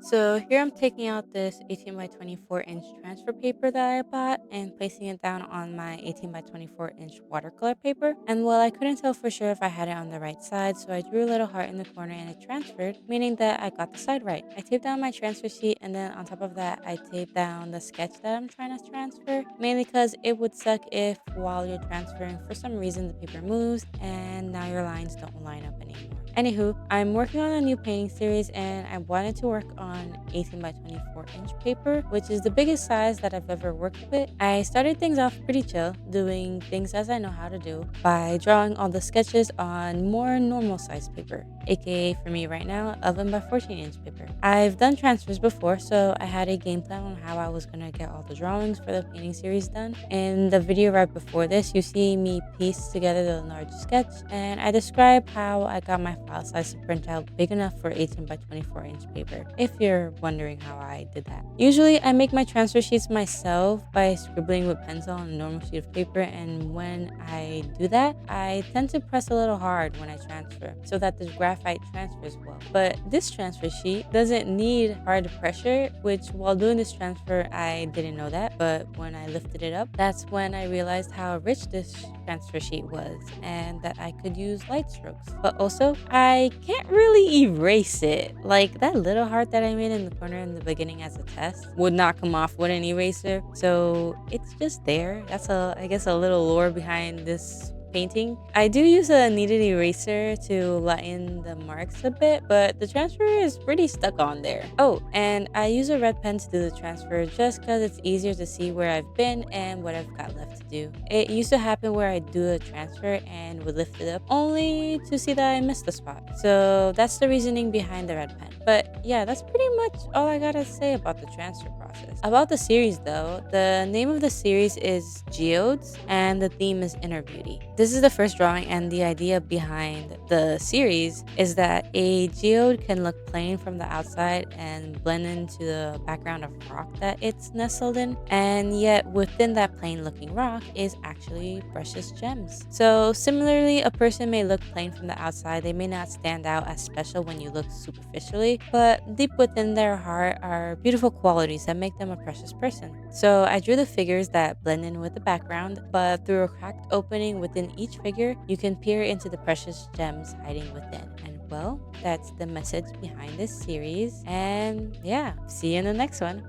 So here I'm taking out this 18 by 24-inch transfer paper that I bought and placing it down on my 18 by 24-inch watercolor paper. And well, I couldn't tell for sure if I had it on the right side, so I drew a little heart in the corner and it transferred, meaning that I got the side right. I taped down my transfer sheet, and then on top of that, I taped down the sketch that I'm trying to transfer, mainly because it would suck if while you're transferring, for some reason the paper moves and now your lines don't line up anymore. Anywho, I'm working on a new painting series and I wanted to work on 18 by 24-inch paper, which is the biggest size that I've ever worked with. I started things off pretty chill, doing things as I know how to do by drawing all the sketches on more normal size paper, aka for me right now, 11 by 14-inch paper. I've done transfers before, so I had a game plan on how I was gonna get all the drawings for the painting series done. In the video right before this, you see me piece together the large sketch, and I describe how I got my file size to print out big enough for 18 by 24-inch paper, if you're wondering how I did that. Usually, I make my transfer sheets myself by scribbling with pencil on a normal sheet of paper, and when I do that, I tend to press a little hard when I transfer so that the graphite transfers well. But this transfer sheet doesn't need hard pressure, which while doing this transfer, I didn't know that, but when I lifted it up, that's when I realized how rich this transfer sheet was and that I could use light strokes. But also, I can't really erase it. Like that little heart that I made in the corner in the beginning as a test would not come off with an eraser. So it's just there. That's I guess a little lore behind this painting. I do use a kneaded eraser to lighten the marks a bit, but the transfer is pretty stuck on there. Oh, and I use a red pen to do the transfer just because it's easier to see where I've been and what I've got left to do. It used to happen where I do a transfer and would lift it up only to see that I missed the spot. So that's the reasoning behind the red pen. But yeah, that's pretty much all I gotta say about the transfer process. About the series though, the name of the series is Geodes and the theme is inner beauty. This is the first drawing, and the idea behind the series is that a geode can look plain from the outside and blend into the background of rock that it's nestled in, and yet within that plain looking rock is actually precious gems. So similarly, a person may look plain from the outside, they may not stand out as special when you look superficially, but deep within their heart are beautiful qualities that make them a precious person. So I drew the figures that blend in with the background, but through a cracked opening within each figure, you can peer into the precious gems hiding within. And well, that's the message behind this series. And yeah, see you in the next one.